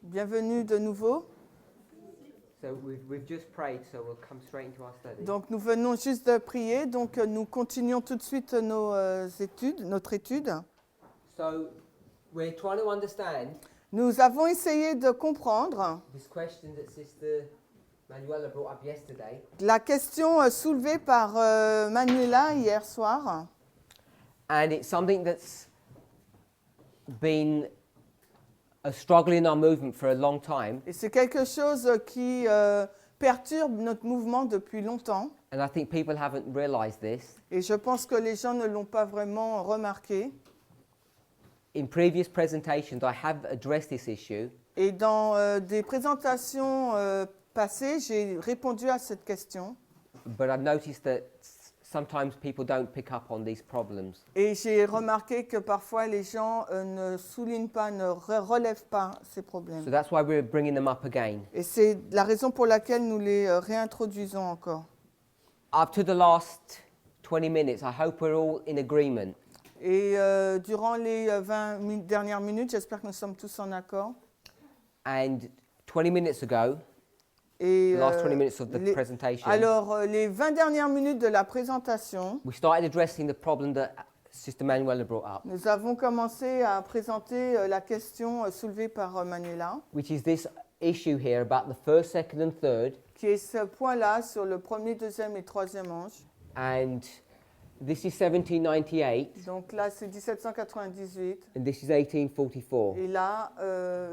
Bienvenue de nouveau. So we've just prayed, so we'll come straight into our study. Donc nous venons juste de prier, donc nous continuons tout de suite notre étude. So we're trying to understand Nous avons essayé de comprendre this question that Sister Manuela brought up yesterday. la question soulevée par Manuela hier soir. And it's something that's been a struggle in our movement for a long time. Et c'est quelque chose qui perturbe notre mouvement depuis longtemps. And I think people haven't realized this. Et je pense que les gens ne l'ont pas vraiment remarqué. In previous presentations, I have addressed this issue. Et dans des présentations passées, j'ai répondu à cette question. But I've noticed that sometimes people don't pick up on these problems. Et j'ai remarqué que parfois les gens ne soulignent pas, ne relèvent pas ces problèmes. So that's why we're bringing them up again. Et c'est la raison pour laquelle nous les réintroduisons encore. Up to the last 20 minutes, I hope we're all in agreement. Et durant les 20 dernières minutes, j'espère que nous sommes tous en accord. And 20 minutes ago, Et, the last 20 minutes of the presentation, alors, les 20 dernières minutes de la présentation, we started addressing the problem that Sister Manuela brought up, nous avons commencé à présenter la question soulevée par Manuela, which is this issue here about the first, second and third. qui est ce point-là sur le premier, deuxième et troisième ange. And this is 1798, Donc là, c'est 1798. and this is 1844, Et là,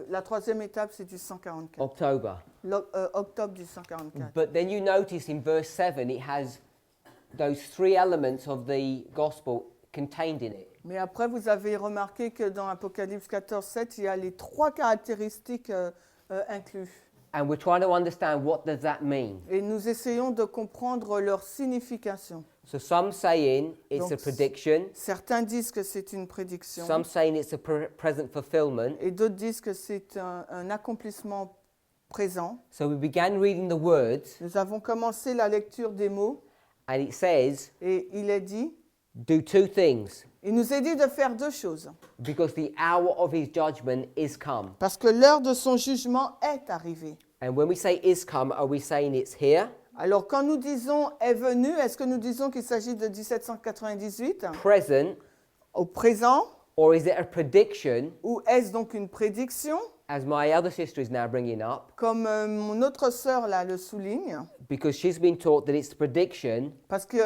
la troisième étape, c'est du 144. October. Octobre du 144. But then you notice in verse 7, it has those three elements of the gospel contained in it. Mais après, vous avez remarqué que dans Apocalypse 14, 7, il y a les trois caractéristiques incluses. And we're trying to understand, what does that mean? Et nous essayons de comprendre leur signification. So some saying it's Donc, a prediction, certains disent que c'est une prédiction, some saying it's a present fulfillment. et d'autres disent que c'est un accomplissement présent. So we began reading the words, Nous avons commencé la lecture des mots, and it says, et il est dit, do two things, il nous est dit de faire deux choses, because the hour of his judgment is come. parce que l'heure de son jugement est arrivée. And when we say is come, are we saying it's here, Alors, quand nous disons est venu, est-ce que nous disons qu'il s'agit de 1798, present, au présent, or is it a prediction, ou est-ce donc une prédiction, as my other sister is now bringing up, comme mon autre sœur là le souligne, because she's been taught that it's the prediction parce que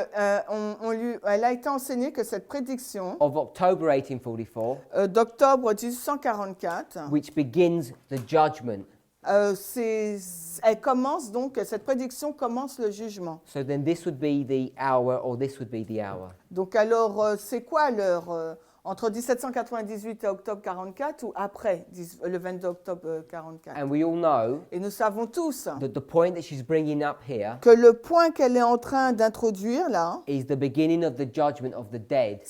elle a été enseignée que cette prédiction of October 1844, d'octobre 1844, which begins the judgment. elle commence donc, cette prédiction commence le jugement. So then this would be the hour, or this would be the hour. Donc alors, c'est quoi l'heure entre 1798 et octobre 44 ou après le 22 octobre 44? And we all know Et nous savons tous that the point that she's bringing up here que le point qu'elle est en train d'introduire là, is the beginning of the judgment of the dead,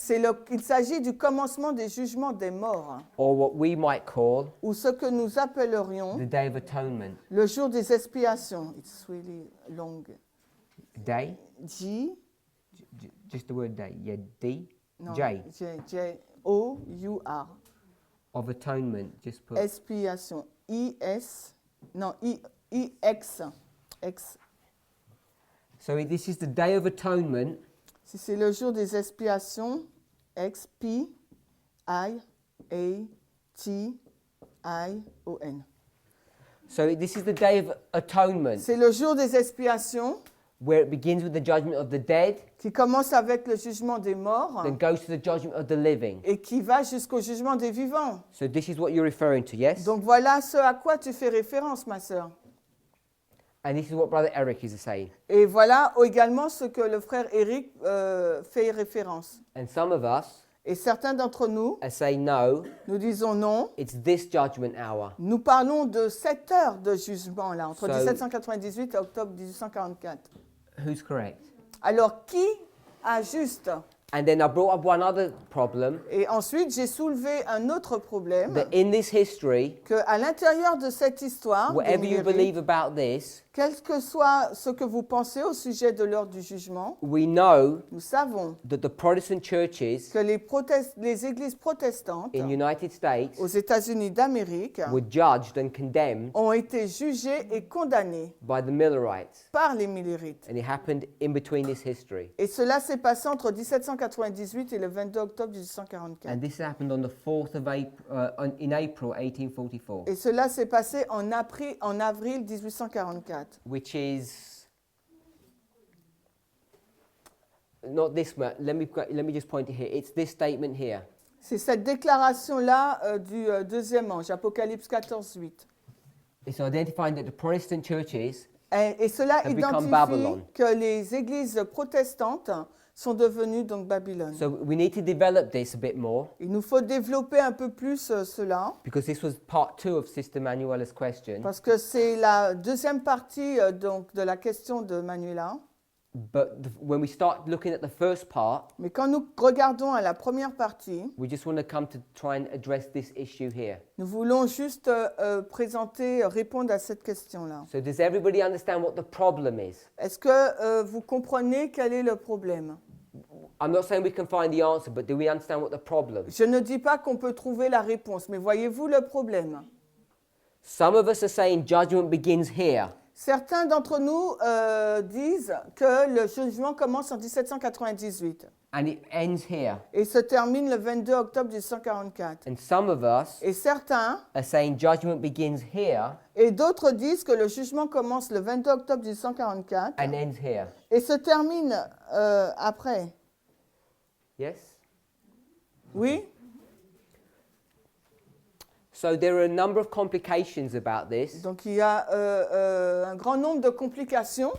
il s'agit du commencement des jugements des morts, or what we might call ou ce que nous appellerions the Day of Atonement. le jour des expiations. It's really long. Day? Just the word day. Yeah, D? Non, J. J-O-U-R. Of Atonement. Just put. Expiation. I-S. Non, I-X. X. So this is the Day of Atonement, Si c'est le jour des expiations, X-P-I-A-T-I-O-N. so this is the Day of Atonement, C'est le jour des expiations where it begins with the judgment of the dead, qui commence avec le jugement des morts then goes to the judgment of the living. et qui va jusqu'au jugement des vivants. So this is what you're referring to, yes? Donc voilà ce à quoi tu fais référence, ma sœur. And this is what Brother Eric is saying. Et voilà également ce que le frère Eric fait référence. And some of us Et certains d'entre nous, are saying, no, nous disons non. it's this judgment hour. Nous parlons de 7 heures de jugement là, entre So- 1798 et octobre 1844. Who's correct? Alors qui a juste? And then I brought up one other problem, Et ensuite, j'ai soulevé un autre problème, that in this history, qu'à l'intérieur de cette histoire, whatever des you numériques, believe about this, Quel que soit ce que vous pensez au sujet de l'heure du jugement, we know nous savons that the Protestant churches que les églises protestantes in United States aux États-Unis d'Amérique were judged and condemned ont été jugées et condamnées by the Millerites. par les Millerites. And it happened in between this history. Et cela s'est passé entre 1798 et le 22 octobre 1844. And this happened on the 4th of April, in April 1844, Et cela s'est passé en avril 1844. which is not this one. Let me just point it here. It's this statement here. C'est cette déclaration-là du deuxième ange, Apocalypse 14, 8. It's identifying that the Protestant churches Et cela have become identifie Babylon. que les églises protestantes sont devenues donc Babylone. So we need to develop this a bit more Il nous faut développer un peu plus cela, because this was part 2 of Sister Manuela's question. parce que c'est la deuxième partie donc, de la question de Manuela. When we start looking at the first part, Mais quand nous regardons à la première partie, we just want to come to try and address this issue here. nous voulons juste répondre à cette question-là. So does everybody understand what the problem is? Est-ce que vous comprenez quel est le problème? I'm not saying we can find the answer, but do we understand what the problem? Je ne dis pas qu'on peut trouver la réponse, mais voyez-vous le problème? Some of us are saying judgment begins here. Certains d'entre nous disent que le jugement commence en 1798 And it ends here. et se termine le 22 octobre 1844. And some of us Et certains are saying judgment begins here et d'autres disent que le jugement commence le 22 octobre 1844 and ends here. et se termine après. Yes? Oui? So there are a number of complications about this. Donc il y a un grand nombre de complications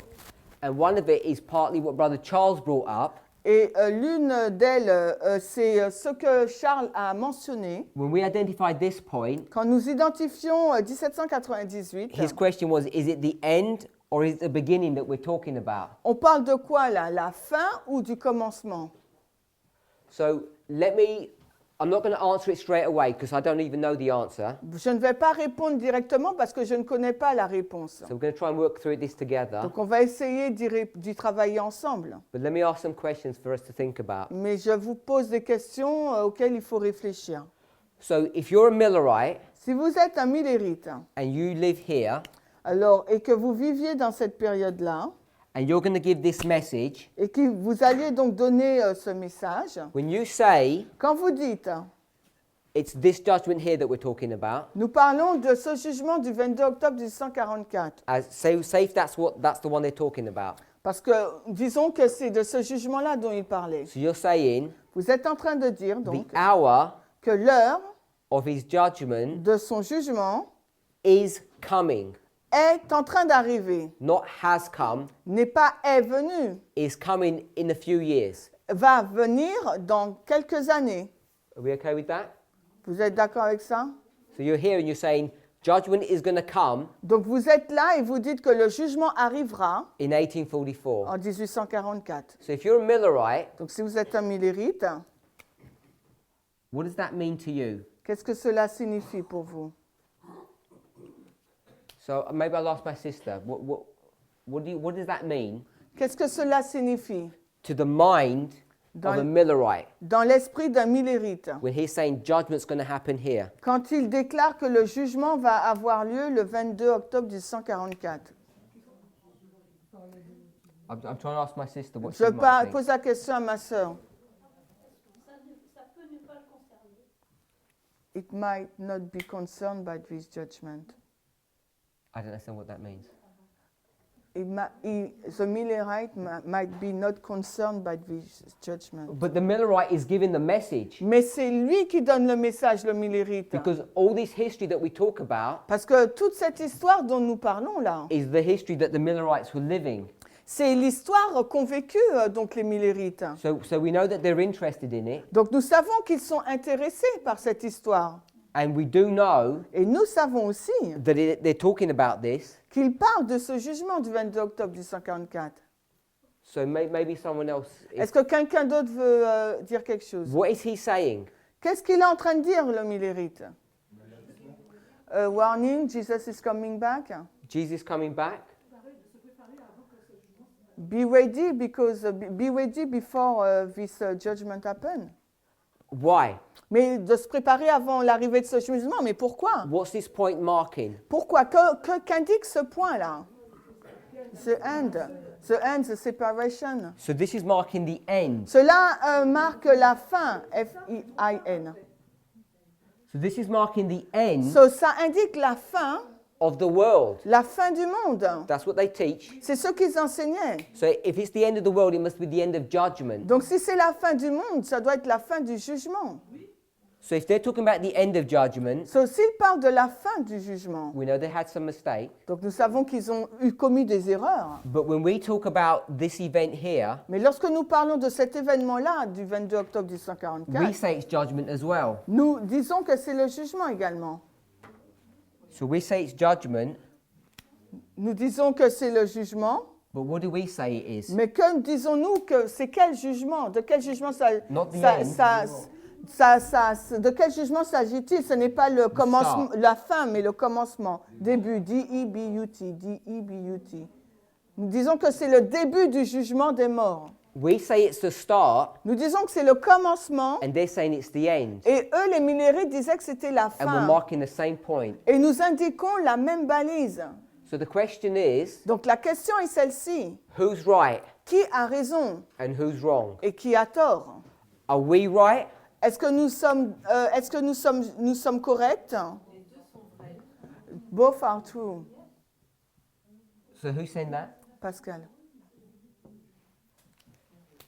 And one of it is partly what Brother Charles brought up. et l'une d'elles, c'est ce que Charles a mentionné. When we identified this point, Quand nous identifions 1798, his question was, is it the end or is it the beginning that we're talking about? on parle de quoi là? La fin ou du commencement? So I'm not going to answer it straight away because I don't even know the answer. Je ne vais pas répondre directement parce que je ne connais pas la réponse. So we're going to try and work through this together. Donc on va essayer d'y travailler ensemble. But let me ask some questions for us to think about. Mais je vous pose des questions auxquelles il faut réfléchir. So if you're a Millerite Si vous êtes un Millérite, and you live here alors, et que vous viviez dans cette période-là, and you're going to give this message, et que vous alliez donc donner ce message, when you say quand vous dites, it's this judgment here that we're talking about, nous parlons de ce jugement du 22 octobre 1844, say if that's the one they're talking about. parce que disons que c'est de ce jugement-là dont il parlait. So you're saying Vous êtes en train de dire the donc hour que l'heure of his judgment de son jugement is coming, est en train d'arriver, not has come, n'est pas est venu, is coming in a few years. va venir dans quelques années. Are we okay with that? Vous êtes d'accord avec ça? So you're here and you're saying judgment is going to come Donc vous êtes là et vous dites que le jugement arrivera in 1844. en 1844. So if you're a Millerite, Donc si vous êtes un Millérite, what does that mean to you? qu'est-ce que cela signifie pour vous? So maybe I'll ask my sister, what does that mean Qu'est-ce que cela signifie to the mind of a Millerite dans l'esprit d'un Millérite when he's saying judgment's going to happen here? quand il déclare que le jugement va avoir lieu le 22 octobre 1844? I'm trying to ask my sister what Je she might think. pose la question à ma sœur. Ça peut ne pas le concerner. It might not be concerned by this judgment. I don't understand what that means. The Millerite might be not concerned by this judgment. But the Millerite is giving the message Mais c'est lui qui donne le message, le Millérite. because all this history that we talk about Parce que toute cette histoire dont nous parlons là, is the history that the Millerites were living. c'est l'histoire qu'ont vécue donc les Millérites. So we know that they're interested in it, Donc nous savons qu'ils sont intéressés par cette histoire. and we do know Et nous savons aussi that they're talking about this. qu'ils parlent de ce jugement du 22 octobre 1844. So maybe someone else. Est-ce que quelqu'un d'autre veut dire quelque chose? What is he saying? Qu'est-ce qu'il est en train de dire, le Millérite? Warning, Jesus is coming back. Jesus coming back? Be ready because be ready before this judgment happen. Why? Mais de se préparer avant l'arrivée de ce jugement. Mais pourquoi? What's this point marking? Pourquoi? Qu'indique ce point-là? The end. The end, the separation. So this is marking the end. Cela marque la fin. F-I-I-N. So this is marking the end Ça indique la fin. of the world. La fin du monde. That's what they teach. C'est ce qu'ils enseignaient. So if it's the end of the world, it must be the end of judgment. Donc si c'est la fin du monde, ça doit être la fin du jugement. So if they're talking about the end of judgment, S'ils parlent de la fin du jugement, we know they had some mistake. donc nous savons qu'ils ont commis des erreurs. But when we talk about this event here, Mais lorsque nous parlons de cet événement-là, du 22 octobre we 1844, say it's judgment as well. nous disons que c'est le jugement également. So we say it's judgment, Nous disons que c'est le jugement, but what do we say it is? mais que disons-nous que c'est quel jugement? De quel jugement Not the end. de quel jugement s'agit-il? Ce n'est pas le commencement, la fin, mais le commencement. Début, D-E-B-U-T, D-E-B-U-T. Nous disons que c'est le début du jugement des morts. We say it's the start, Nous disons que c'est le commencement, and they're saying it's the end. et eux, les millérites, disaient que c'était la And we're fin. marking the same point. Et nous indiquons la même balise. So the question is, Donc la question est celle-ci. who's right Qui a raison and who's wrong? et qui a tort? Are we right? Est-ce que nous sommes corrects? Both are true. So who's saying that? Pascal.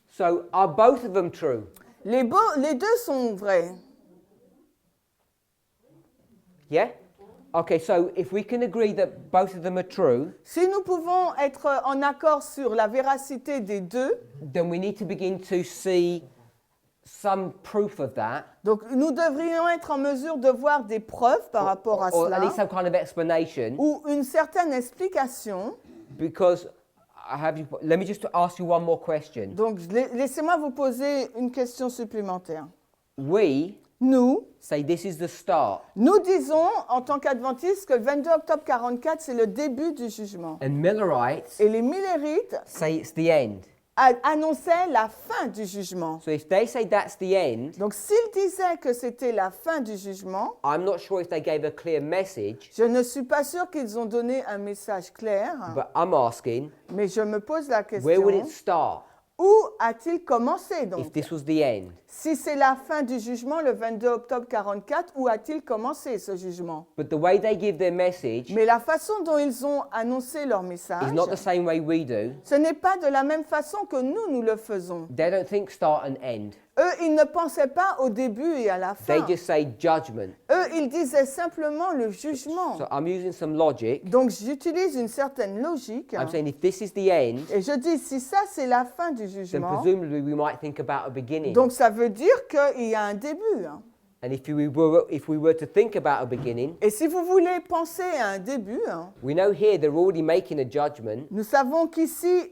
So are both of them true? Les deux sont vrais. Yeah? Okay, so if we can agree that both of them are true, Si nous pouvons être en accord sur la véracité des deux, then we need to begin to see some proof of that, donc nous devrions être en mesure de voir des preuves par rapport à or at cela, least some kind of explanation, ou une certaine explication. because let me just ask you one more question. Donc laissez-moi vous poser une question supplémentaire. We Nous say this is the start, disons en tant qu'adventistes que le 22 octobre 44, c'est le début du jugement. and Millerites Et les millérites say it's the end. annonçaient la fin du jugement. So if they say that's the end, Donc s'ils disaient que c'était la fin du jugement, I'm not sure if they gave a clear message, je ne suis pas sûre qu'ils ont donné un message clair, but I'm asking, mais je me pose la where would question, it start où a-t-il commencé if donc? this was the end? Si c'est la fin du jugement le 22 octobre 44, où a-t-il commencé ce jugement? But the way they give their message Mais la façon dont ils ont annoncé leur message, is not the same way we do. ce n'est pas de la même façon que nous le faisons. They don't think start and end. Eux, ils ne pensaient pas au début et à la They fin. just say judgment. Eux, ils disaient simplement le jugement. So I'm using some logic. Donc j'utilise une certaine logique. I'm saying if this is the end, Et je dis, si ça c'est la fin du then jugement, presumably we might think about a beginning. donc ça veut dire qu'il y a un début. And if we were to think about a beginning, Et si vous voulez penser à un début, we know here they're already making a judgment. nous savons qu'ici,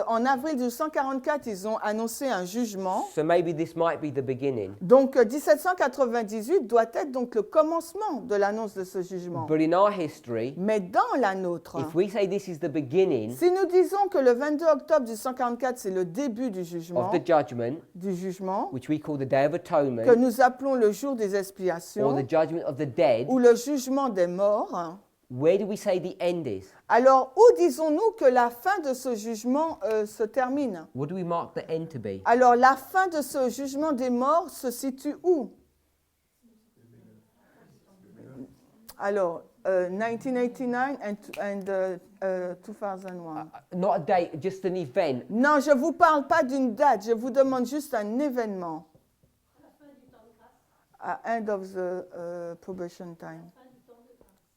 en avril 1844, ils ont annoncé un jugement. So maybe this might be the beginning. Donc 1798 doit être donc le commencement de l'annonce de ce jugement. But in our history, Mais dans la nôtre, if we say this is the beginning si nous disons que le 22 octobre 1844, c'est le début du of the judgment, which we call the Day of que Atonement, nous appelons le jour des or expiations, the judgment of the dead, ou le jugement des morts, where do we say the end is? alors où disons-nous que la fin de ce jugement se termine? What do we mark the end to be? Alors la fin de ce jugement des morts se situe où? Alors, 1989 and 2001. Not a date, just an event. Non, je ne vous parle pas d'une date, je vous demande juste un événement. À end of the probation time.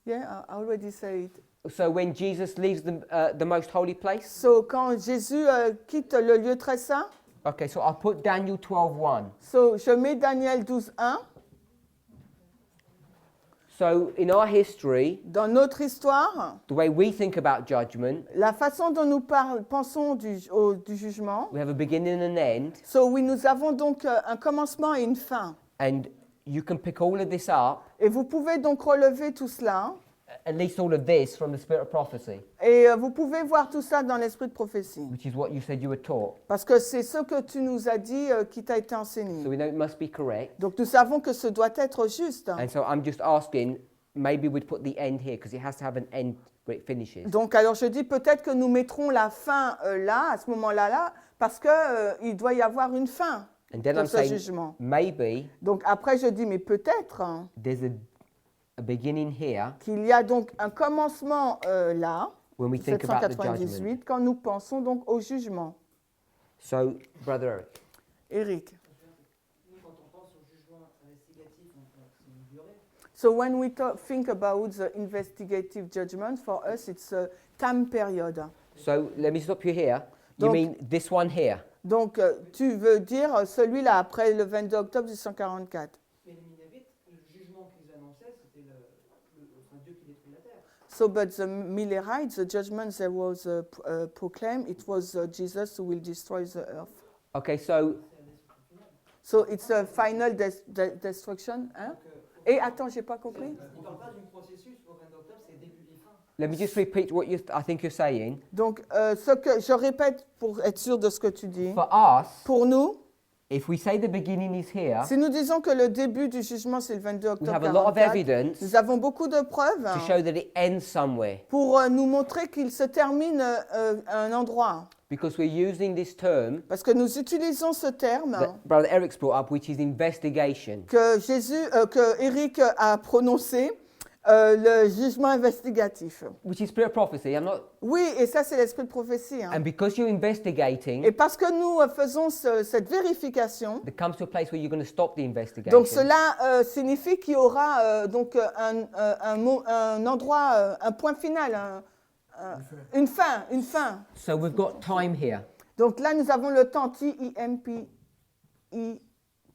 Yeah, I already said it. So when Jesus leaves the most holy place? So, quand Jésus quitte le lieu très saint, Okay, so I'll put Daniel 12:1. so, je mets Daniel 12:1. So in our history, Dans notre histoire, the way we think about judgment, la façon dont nous pensons du jugement, we have a beginning and an end, so oui, nous avons donc un commencement et une fin. and you can pick all of this up Et vous pouvez donc relever tout cela. at least all of this from the spirit of prophecy, Et vous pouvez voir tout ça dans l'esprit de prophétie. which is what you said you were taught. Parce que c'est ce que tu nous as dit qui t'a été enseigné. So we know it must be correct. Donc nous savons que ce doit être juste. And so I'm just asking, maybe we'd put the end here because it has to have an end where it finishes. Donc alors je dis peut-être que nous mettrons la fin là, à ce moment-là, parce qu'il doit y avoir une fin And then de I'm ce saying, jugement. maybe Donc après je dis mais peut-être there's a beginning here qu'il y a donc un commencement là, when we think about the judgment. 798, quand nous pensons donc au jugement. So, Brother Eric, Eric. Nous, quand on pense au jugement investigatif, c'est une durée. So when we think about the investigative judgment, for us it's a time period. so let me stop you here. You Donc- mean this one here? Donc tu veux dire celui-là après le 22 octobre 1844. Mais les Ninévites, le jugement qu'ils annonçaient, c'était Dieu qui détruit la terre. So, but the Millerites, the judgment that was proclaimed, it was Jesus who will destroy the earth. Okay, so So it's a final destruction. Hein? Et attends, j'ai pas compris. Il ne parle pas d'un processus au 22 octobre, c'est début et fin. let me just repeat what I think you're saying. Donc, ce que je répète pour être sûr de ce que tu dis. For us, Pour nous, if we say the beginning is here, si nous disons que le début du jugement c'est le 22 we octobre have a lot of 44, evidence nous avons beaucoup de preuves to show that it ends somewhere pour nous montrer qu'il se termine à un endroit. because we're using this term Parce que nous utilisons ce terme that Brother Eric's brought up, which is investigation. que Eric a prononcé, le jugement investigatif. Which is spirit of prophecy. I'm not, Oui, et ça c'est l'esprit de prophétie. Hein. and because you're investigating, Et parce que nous faisons cette vérification, there comes to a place where you're going to stop the investigation. donc cela signifie qu'il y aura donc un endroit, un point final, une fin. So we've got time here. Donc là nous avons le temps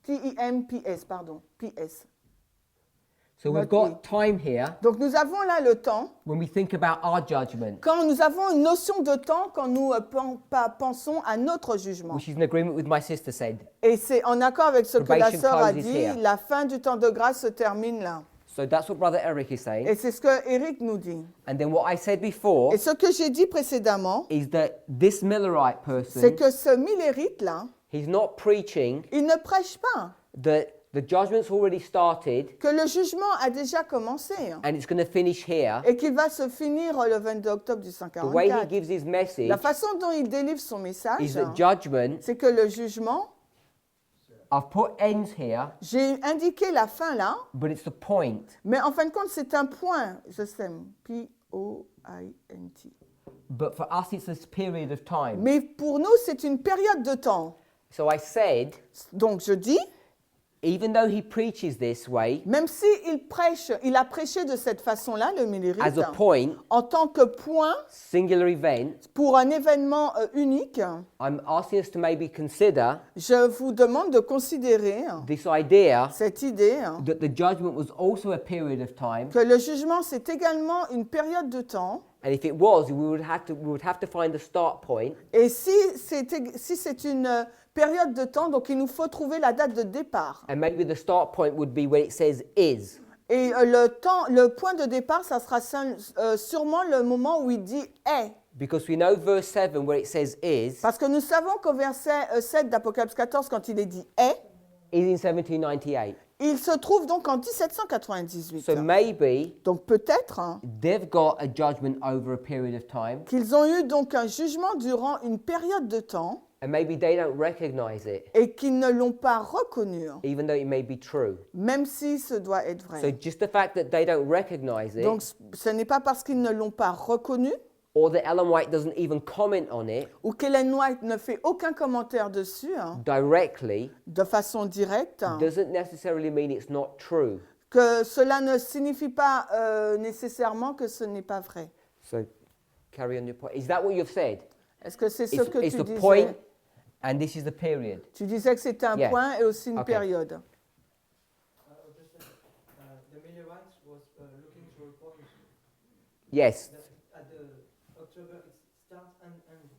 TIMPS, pardon, PS. So we've Not got time here Donc nous avons là le temps. when we think about our judgment, Quand nous avons une notion de temps, quand nous pensons à notre jugement. which is in agreement with my sister said. Et c'est en accord avec ce que la Probation sœur a closes dit, here. la fin du temps de grâce se termine là. So that's what Brother Eric is saying. Et c'est ce que Eric nous dit. And then what I said before Et ce que j'ai dit précédemment, is that this Millerite c'est person, que ce millérite là, he's not preaching il ne prêche pas that the judgment's already started que le jugement a déjà commencé hein, and it's going to finish here. et qu'il va se finir le 22 octobre The way he 1844. gives his message La façon dont il délivre son is message, that judgment, c'est que le jugement, I've put ends here, j'ai indiqué la fin là, but it's the point. mais en fin de compte c'est un point, je sais, P-O-I-N-T. But for us, it's this period of time. Mais pour nous c'est une période de temps. So I said, Donc je dis, even though he preaches this way, même s'il prêche, il a prêché de cette façon-là, le millérite, as a point, en tant que point singular event, pour un événement unique, I'm asking us to maybe consider je vous demande de considérer this idea cette idée that the judgment was also a period of time. que le jugement, c'est également une période de temps. And if it was, we would have to find the start point. Et si c'est une période de temps, donc il nous faut trouver la date de départ. And maybe the start point would be when it says is. Et le point de départ, ça sera sûrement le moment où il dit est. Because we know verse 7 where it says is Parce que nous savons qu'au verset 7 d'Apocalypse 14, quand il est dit est, in 1798. il se trouve donc en 1798. So maybe Donc peut-être they've got a judgment over a period of time, qu'ils ont eu donc un jugement durant une période de temps and maybe they don't recognize it, et qu'ils ne l'ont pas reconnu, even though it may be true. même si ce doit être So vrai. just the fact that they don't recognize it, Donc ce n'est pas parce qu'ils ne l'ont pas reconnu or that Ellen White doesn't even comment on it ou qu'Ellen White ne fait aucun commentaire dessus directly, de façon directe, doesn't necessarily mean it's not true. que cela ne signifie pas nécessairement que ce n'est pas vrai. So carry on your point. Is that what you've said? Est-ce que c'est ce que It's tu the point, disais? and this is the period. Tu disais que c'était un Yeah. point et aussi une Okay. période. The Millerites was looking to a point Yes. that at the October it starts and ends.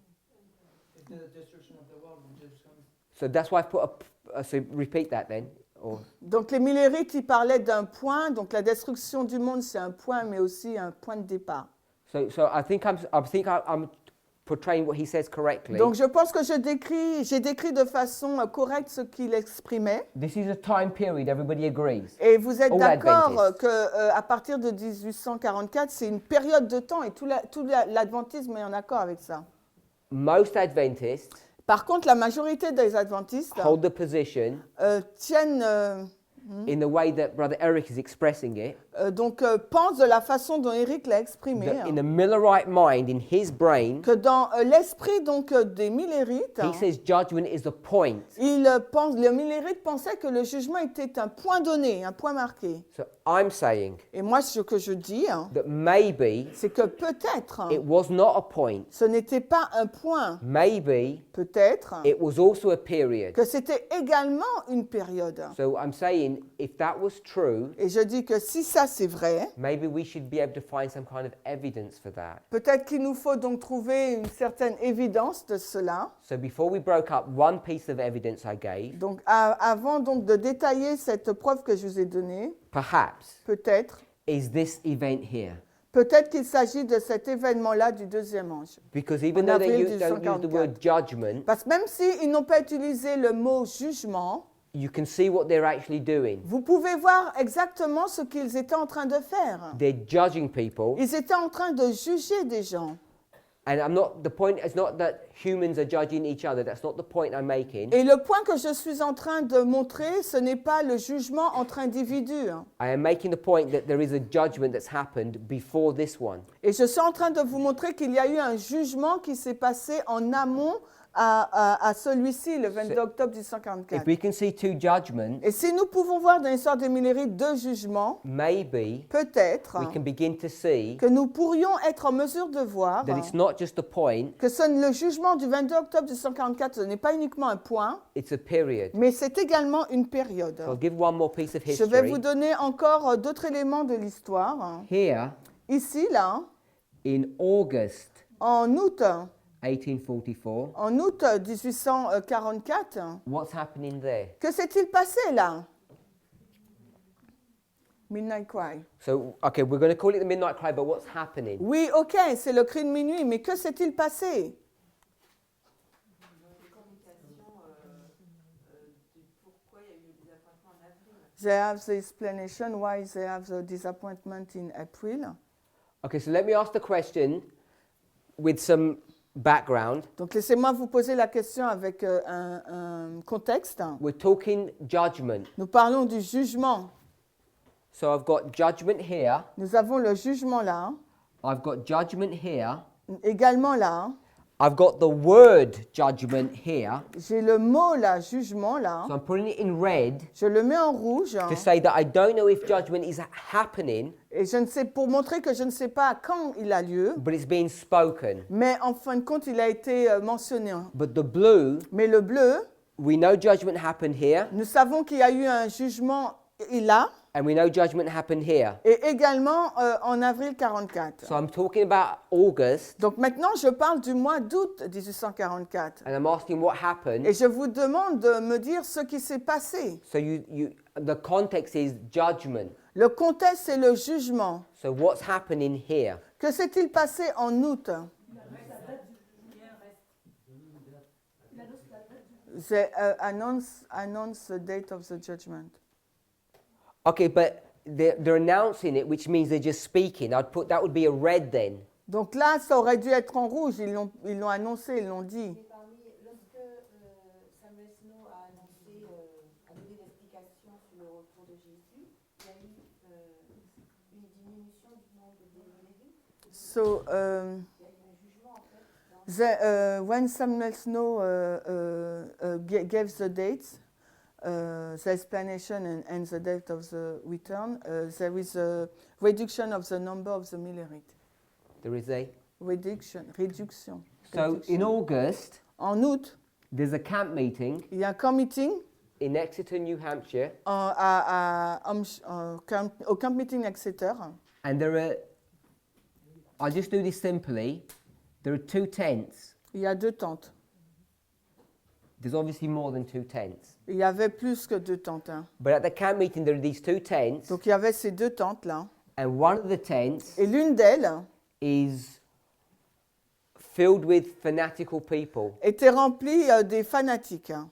It's the destruction of the world when Jesus comes. So that's why I've put so repeat that then. or Donc les millérites, ils parlaient d'un point. Donc la destruction du monde, c'est un point, mais aussi un point de départ. so I think I'm portraying what he says correctly. Donc je pense que j'ai décrit de façon correcte ce qu'il exprimait. This is a time period everybody agrees. Et vous êtes All d'accord Adventists. qu'à partir de 1844, c'est une période de temps et tout l'adventisme est en accord avec ça. Most Adventists Par contre, la majorité des adventistes hold the position tiennent, in the way that Brother Eric is expressing it, pensent de la façon dont Eric l'a exprimé, that in the Millerite mind, in his brain, que dans l'esprit des millérites, he says judgment is the point. le millérite pensait que le jugement était un point donné, un point marqué. So I'm saying Et moi, ce que je dis, that maybe c'est que peut-être it was not a point. ce n'était pas un point, Maybe peut-être it was also a period. que c'était également une période. So I'm saying if that was true, Et je dis que si ça c'est vrai, maybe we should be able to find some kind of evidence for that. peut-être qu'il nous faut donc trouver une certaine évidence de cela. So before we broke up, one piece of evidence I gave, Donc avant donc de détailler cette preuve que je vous ai donnée, perhaps, peut-être is this event here. peut-être qu'il s'agit de cet événement-là du deuxième ange. Because even En though they avril don't use the word 1844. judgment, Parce que même s'ils n'ont pas utilisé le mot jugement, you can see what they're actually doing. vous pouvez voir exactement ce qu'ils étaient en train de faire. They're judging people. Ils étaient en train de juger des gens. And the point is not that humans are judging each other. That's not the point I'm making. Et le point que je suis en train de montrer, ce n'est pas le jugement entre individus. I am making the point that there is a judgment that's happened before this one. Et je suis en train de vous montrer qu'il y a eu un jugement qui s'est passé en amont à celui-ci, le 22 octobre If 1844. we can see two judgments, Et si nous pouvons voir dans l'histoire des millérites deux jugements, maybe peut-être we can begin to see que nous pourrions être en mesure de voir that it's not just a point, que le jugement du 22 octobre 1844, ce n'est pas uniquement un point, it's a period. mais c'est également une période. So I'll give one more piece of Je vais vous history. donner encore d'autres éléments de l'histoire. Here, Ici, là, in August en août 1844, En août 1844, what's happening there? que s'est-il passé là? Midnight Cry. So, okay, we're going to call it the Midnight Cry, but what's happening? Oui, ok, c'est le cri de minuit, mais que s'est-il passé? They have the explanation why they have the disappointment in April. Okay, so let me ask the question with some background. Donc laissez-moi vous poser la question avec un contexte. We're talking judgment. Nous parlons du jugement. So I've got judgment here. Nous avons le jugement là, I've got judgment here. également là. I've got the word judgment here. J'ai le mot là, jugement là. So I'm putting it in red Je le mets en rouge. to say that I don't know if judgment is happening, Et je ne sais, pour montrer que je ne sais pas quand il a lieu, but it's being spoken. mais en fin de compte, il a été mentionné. But the blue, Mais le bleu, we know judgment happened here, nous savons qu'il y a eu un jugement là, and we know judgment happened here. et également en avril 44. So I'm talking about August, Donc maintenant, je parle du mois d'août 1844. and I'm asking what happened. Et je vous demande de me dire ce qui s'est passé. So the context is judgment. Le contexte, c'est le jugement. So what's happening here? Que s'est-il passé en août? They announce the date of the judgment. Okay, but they're announcing it, which means they're just speaking. I'd put that would be a red then. Donc là, ça aurait dû être en rouge. Ils l'ont annoncé, ils l'ont dit. Et lorsque Samuel Snow a annoncé, a donné l'explication sur le retour de Jésus, il y a eu une diminution du nombre des lévites. So, Il y a eu un jugement en fait. when Samuel Snow gave the dates, the explanation and the date of the return, there is a reduction of the number of the millerites. There is a. Réduction. So in August, En août, there's a camp meeting il y a un camp meeting in Exeter, New Hampshire, au camp meeting Exeter. and there are. I'll just do this simply. There are two tents. Il y a deux tentes. There's obviously more than 2 tents. Il y avait plus que 2 tentes. Hein. But at the camp meeting, there are these 2 tents, Donc il y avait ces 2 tentes-là. and one of the tents Et l'une d'elles is filled with fanatical people, était remplie des fanatiques. Hein.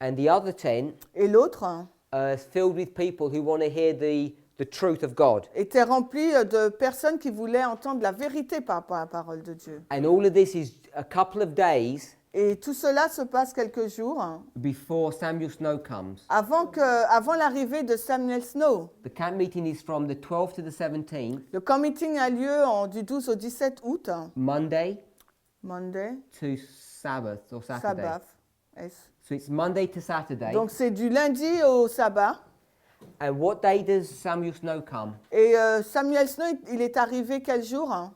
and the other tent Et l'autre hein, is filled with people who want to hear the truth of God. était remplie de personnes qui voulaient entendre la vérité par rapport à la parole de Dieu. And all of this is a couple of days Et tout cela se passe quelques jours hein, before Samuel Snow comes. avant l'arrivée de Samuel Snow. The camp meeting is from the 12th to the 17th, Le camp meeting a lieu du 12 au 17 août, hein, Monday Monday, to Sabbath or Saturday. Sabbath. S. So it's Monday to Saturday. Donc c'est du lundi au sabbat. And what day does Samuel Snow come? Et Samuel Snow, il est arrivé quel jour hein?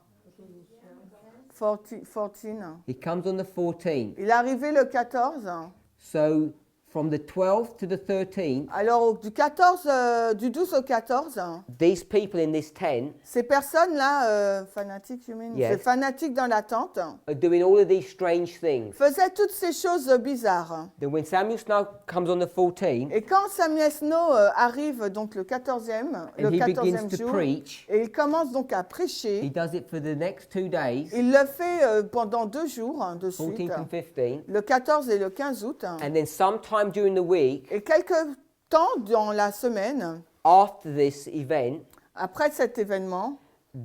14. He comes on the 14th. Il est arrivé le 14. So from the 12th to the 13th, Alors du 12 au 14, these people in this tent ces personnes-là, fanatiques, you mean? Yes. Ces fanatiques dans la tente, are doing all of these strange things. faisaient toutes ces choses bizarres. Then when Samuel Snow comes on the 14th, Et quand Samuel Snow arrive donc le 14e and he begins 14e to jour, preach, et il commence donc à he prêcher, does it for the next 2 days, il le fait pendant 2 jours hein, de suite, 14th and 15th, le 14 et le 15 août. and then sometime during the week, Et quelque temps dans la semaine, after this event, après cet événement,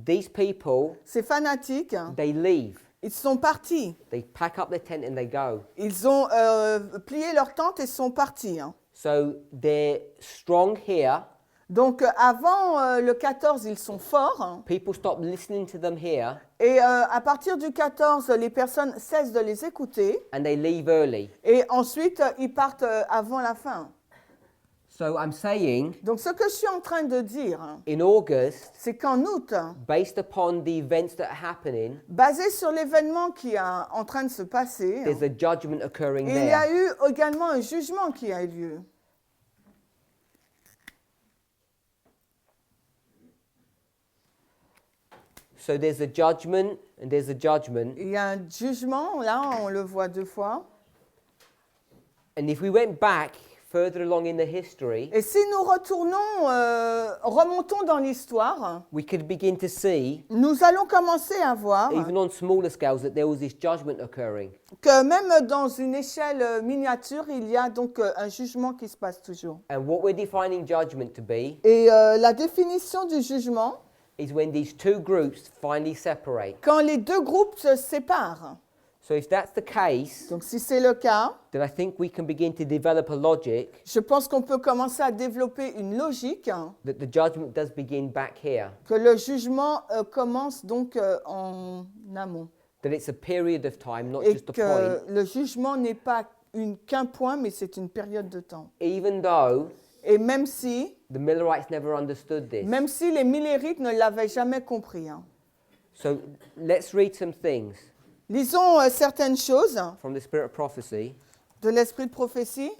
these people, ces fanatiques, they leave. ils sont partis. They pack up their tent and they go. Ils ont plié leur tente et sont partis. Hein. So they're strong here. Donc avant le 14, ils sont forts. Hein. People stop listening to them here, Et à partir du 14, les personnes cessent de les écouter. and they leave early. Et ensuite, ils partent avant la fin. So I'm saying, Donc ce que je suis en train de dire, hein, in August, c'est qu'en août, based upon the events that are happening, basé sur l'événement qui est en train de se passer, there's a judgment occurring il y a there. eu également un jugement qui a eu lieu. So there's a judgment and there's a judgment. Il y a un jugement, là on le voit 2 fois. And if we went back further along in the history, Et si nous remontons dans l'histoire, we could begin to see, nous allons commencer à voir even on smaller scales, that there was this judgment occurring. que même dans une échelle miniature, il y a donc un jugement qui se passe toujours. And what we're defining judgment to be Et la définition du jugement, is when these 2 groups finally separate. quand les 2 groupes se séparent. So if that's the case, Donc si c'est le cas, then I think we can begin to develop a logic je pense qu'on peut commencer à développer une logique hein, that the judgment does begin back here. que le jugement commence donc en amont. That it's a period of time, not Et just a que point. le jugement n'est pas qu'un point, mais c'est une période de temps. Even though Et même si the Millerites never understood this. les Millérites ne l'avaient jamais compris. Hein. So let's read some things Lisons certaines choses from the Spirit of Prophecy. de l'esprit de prophétie.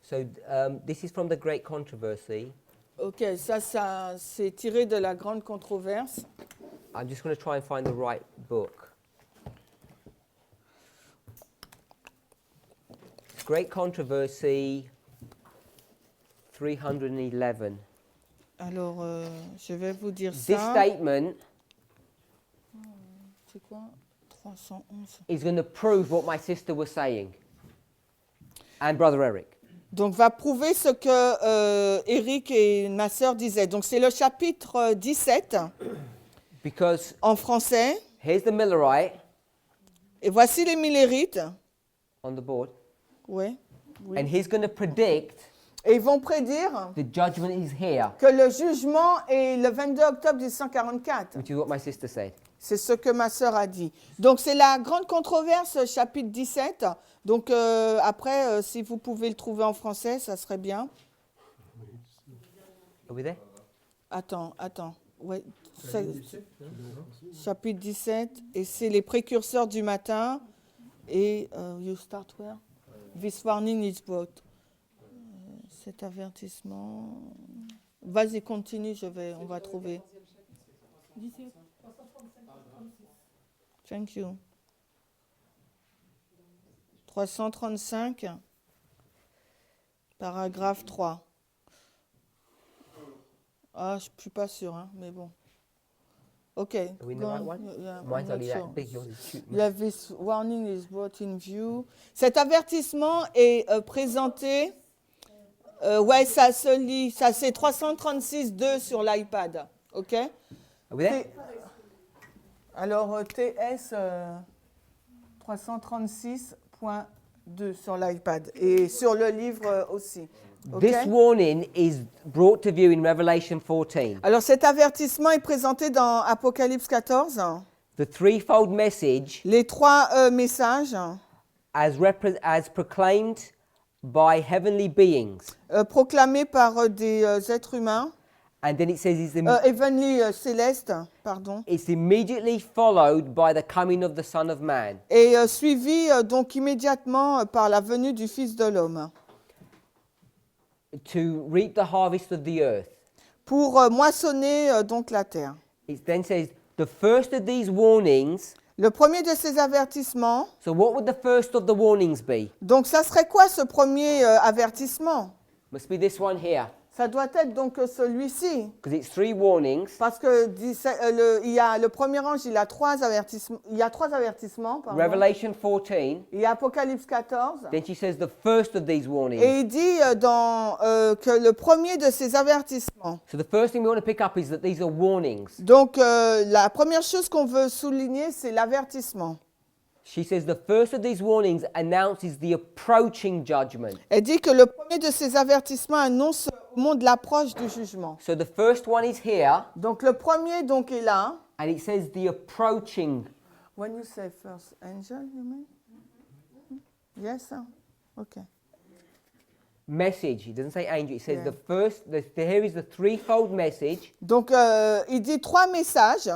So this is from the Great Controversy. Ok, ça c'est tiré de la grande controverse. I'm just going to try and find the right book. Great Controversy 311. Alors, je vais vous dire This ça. statement C'est quoi 311. is going to prove what my sister was saying. And Brother Eric. Donc, va prouver ce que Eric et ma sœur disaient. Donc, c'est le chapitre 17 Because en français. here's the Millerite Et voici les Millérites. on the board. Oui. And he's going to predict Et ils vont prédire the judgment is here, que le jugement est le 22 octobre 1844. which is what my sister said. C'est ce que ma sœur a dit. Donc, c'est la grande controverse, chapitre 17. Donc, après, si vous pouvez le trouver en français, ça serait bien. Are we there? Attends. Ouais, chapitre 17. Et c'est les précurseurs du matin. Et you start where? This warning is brought. Cet avertissement. Vas-y, continue, on va trouver. 17, 335, 36. Thank you. 335, paragraphe 3. Ah, je ne suis pas sûre, hein, mais bon. OK. Are we in the go right on. one? Yeah, I'm Mine's not only sure. that big. Yours is huge. Yeah, this warning is brought in view. Cet avertissement est présenté. Ouais, ça se lit. Ça, c'est 336.2 sur l'iPad. OK? Are we there? Alors, TS 336.2 sur l'iPad et sur le livre aussi. OK? This warning is brought to view in Revelation 14. Alors, cet avertissement est présenté dans Apocalypse 14. The threefold message Les trois messages as proclaimed by heavenly beings. proclamés par des êtres humains, And then it says heavenly célestes, pardon, it's immediately followed by the coming of the Son of Man. et suivis donc immédiatement par la venue du Fils de l'homme To reap the harvest of the earth. pour moissonner donc la terre. It then says the first of these warnings. Le premier de ces avertissements, So what would the first of the warnings be? donc ça serait quoi ce premier avertissement? Must be this one here, Ça doit être donc celui-ci. because it's three warnings. Parce que il y a le premier ange, il y a trois avertissements. Pardon. Revelation 14. Il y a Apocalypse 14. Then she says the first of these warnings. Et il dit que le premier de ces avertissements. So the first thing we want to pick up is that these are warnings. Donc la première chose qu'on veut souligner, c'est l'avertissement. She says the first of these warnings announces the approaching judgment. Elle dit que le premier de ces avertissements annonce au monde l'approche du jugement. So the first one is here, Donc le premier donc est là. and it says the approaching. When you say first angel, you mean? Yes. Okay. Message. It doesn't say angel. It says Yeah. the first. Here is the threefold message, Donc il dit trois messages.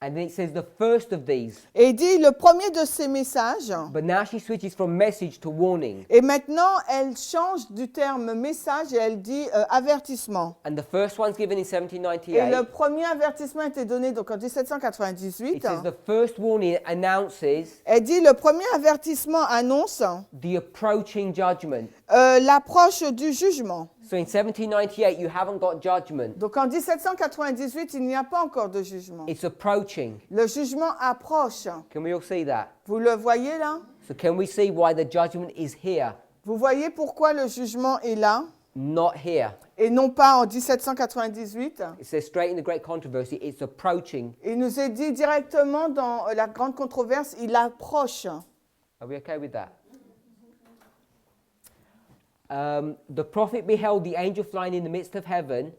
and then it says the first of these. Et il dit le premier de ces messages. But now she switches from message to warning. Et maintenant, elle change du terme message et elle dit avertissement. And the first one's given in Et 1798. le premier avertissement était donné donc en It 1798. says the first warning announces Elle dit le premier avertissement annonce the approaching judgment. l'approche du jugement. So in 1798, you haven't got judgment. Donc en 1798, il n'y a pas encore de jugement. It's approaching. Le jugement approche. Can we all see that? Vous le voyez là? So can we see why the judgment is here, Vous voyez pourquoi le jugement est là not here? et non pas en 1798? It says straight in the great controversy, it's approaching. Il nous est dit directement dans la grande controverse, il approche. Are we okay with that? The prophet beheld the angel flying in the midst of heaven.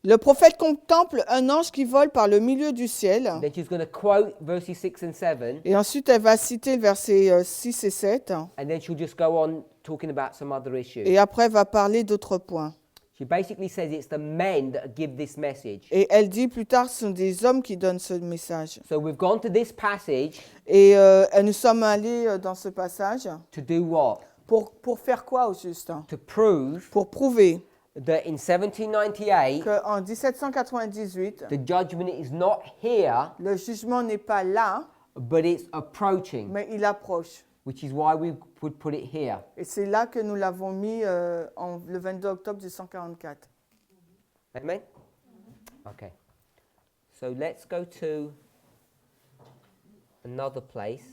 Le prophète contemple un ange qui vole par le milieu du ciel. Then she's going to quote verses 6 and 7. Et ensuite, elle va citer le verset 6 et 7. And then she'll just go on talking about some other issues. Et après, elle va parler d'autres points. She basically says it's the men that give this message. Et elle dit plus tard, ce sont des hommes qui donnent ce message. So we've gone to this passage Et nous sommes allés dans ce passage to do what? pour faire quoi au juste? To prove Pour prouver that in 1798, qu'en 1798, the judgment is not here, le jugement n'est pas là, but it's approaching, mais il approche. which is why we would put it here. Et c'est là que nous l'avons mis le 22 octobre 1844. Amen? Okay. So let's go to another place.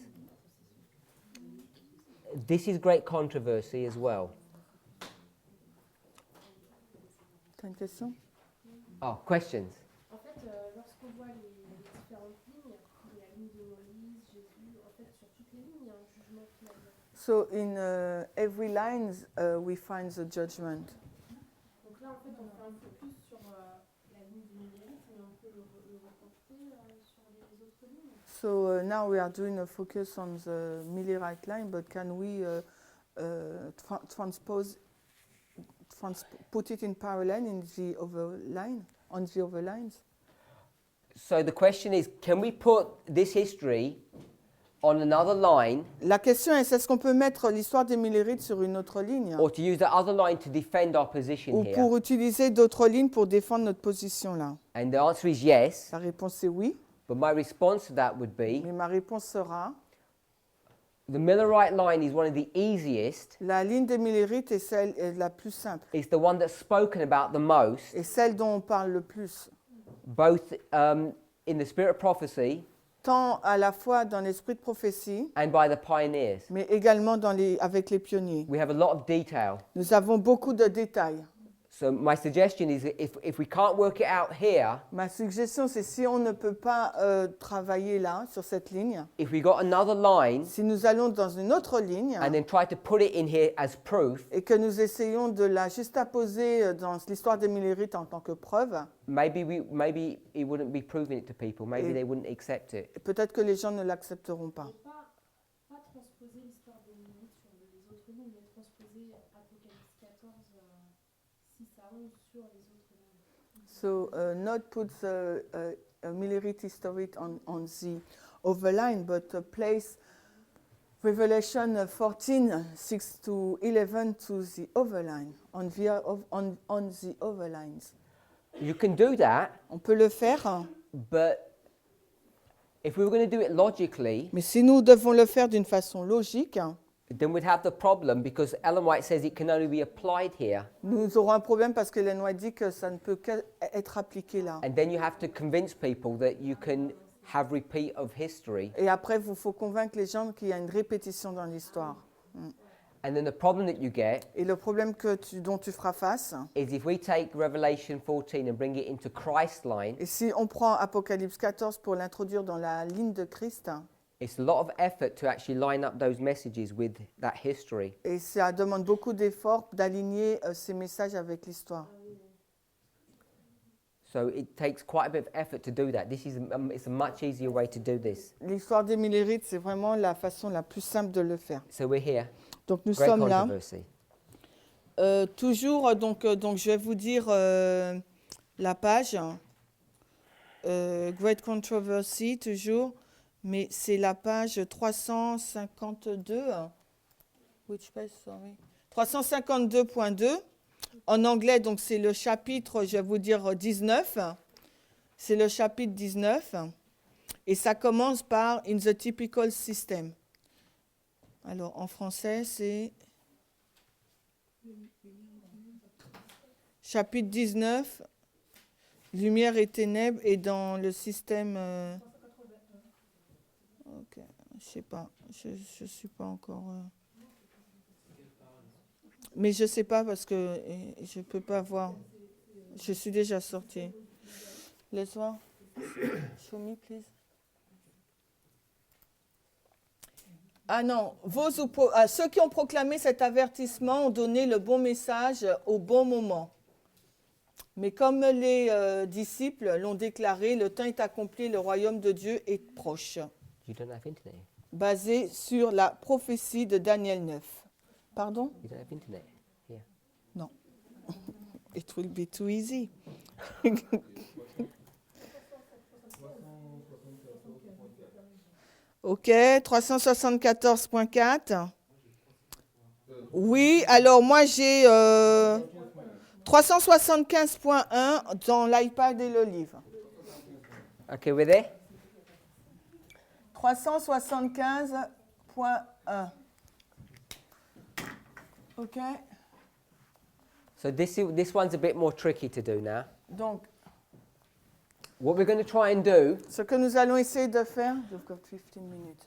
This is great controversy as well. T'as une question? Oh, questions? En fait, lorsqu'on voit les différentes lignes, il y a la ligne de Moïse, Jésus, en fait, sur toutes les lignes, il y a un jugement finalement. So in every line we find the judgment. Donc là, en fait, on fait un focus sur la ligne du numérique, mais on peut le reporter sur les autres lignes. So now we are doing a focus on the Millerite line, but can we put it in parallel in the other line, on the other lines? So the question is, can we put this history on another line La question est-ce qu'on peut mettre l'histoire des Millérites sur une autre ligne or to use the other line to defend our position ou here? pour utiliser d'autres lignes pour défendre notre position là? And the answer is yes. La réponse est oui, But my response to that would be mais ma réponse sera the Millerite line is one of the easiest. la ligne des Millérites est la plus simple It's the one that's spoken about the most, et celle dont on parle le plus, both in the spirit of prophecy tant à la fois dans l'esprit de prophétie, and by the pioneers. mais également avec les pionniers. We have a lot of detail. Nous avons beaucoup de détails. So my suggestion is that if we can't work it out here, Ma suggestion, c'est si on ne peut pas travailler là, sur cette ligne, if we got another line si nous allons dans une autre ligne and then try to put it in here as proof, et que nous essayons de la juxtaposer dans l'histoire des Millérites en tant que preuve, maybe it wouldn't be proving it to people. Maybe Et- they wouldn't accept it. peut-être que les gens ne l'accepteront pas. Et pas transposer l'histoire des Millérites sur les autres lignes, mais transposer Apocalypse 14, 6 à 11 sur les autres lignes. So not put the Millerite history on the overline, but place Revelation 14, 6 to 11 to the overline, on the overlines. You can do that, On peut le faire, but if we were going to do it logically, mais si nous devons le faire d'une façon logique, then we'd have the problem because Ellen White says it can only be applied here. nous aurons un problème parce que Ellen White dit que ça ne peut qu'être appliqué là. And then you have to convince people that you can have repeat of history. Et après, il faut convaincre les gens qu'il y a une répétition dans l'histoire. And then the problem that you get Et le problème dont tu feras face, is if we take Revelation 14 and bring it into Christ line, et si on prend Apocalypse 14 pour l'introduire dans la ligne de Christ, it's a lot of effort to actually line up those messages with that history. et ça demande beaucoup d'efforts d'aligner ces messages avec l'histoire. So it takes quite a bit of effort to do that. It's a much easier way to do this. L'histoire des Millérites, c'est vraiment la façon la plus simple de le faire. So we're here. Donc nous Great sommes là. controversy. Toujours, donc je vais vous dire la page. Great Controversy, toujours. Mais c'est la page 352. Which page, sorry? 352.2. En anglais, donc c'est le chapitre, je vais vous dire 19. C'est le chapitre 19. Et ça commence par In the Typical System. Alors, en français, c'est chapitre 19, Lumière et ténèbres, et dans le système... Ok, je sais pas, je suis pas encore... Mais je sais pas parce que je peux pas voir. Je suis déjà sortie. Let's voir. Show me, please. Ah non, ceux qui ont proclamé cet avertissement ont donné le bon message au bon moment. Mais comme les disciples l'ont déclaré, le temps est accompli, le royaume de Dieu est proche. You don't have internet. Basé sur la prophétie de Daniel 9. Pardon? You don't have internet. Yeah. Non. It will be too easy. Ok, 374.4. Oui, alors moi j'ai 375.1 dans l'iPad et le livre. Okay, we're there. 375.1. Ok. So this one's a bit more tricky to do now. Donc, What we're going to try and do ce que nous allons essayer de faire, you've got 15 minutes.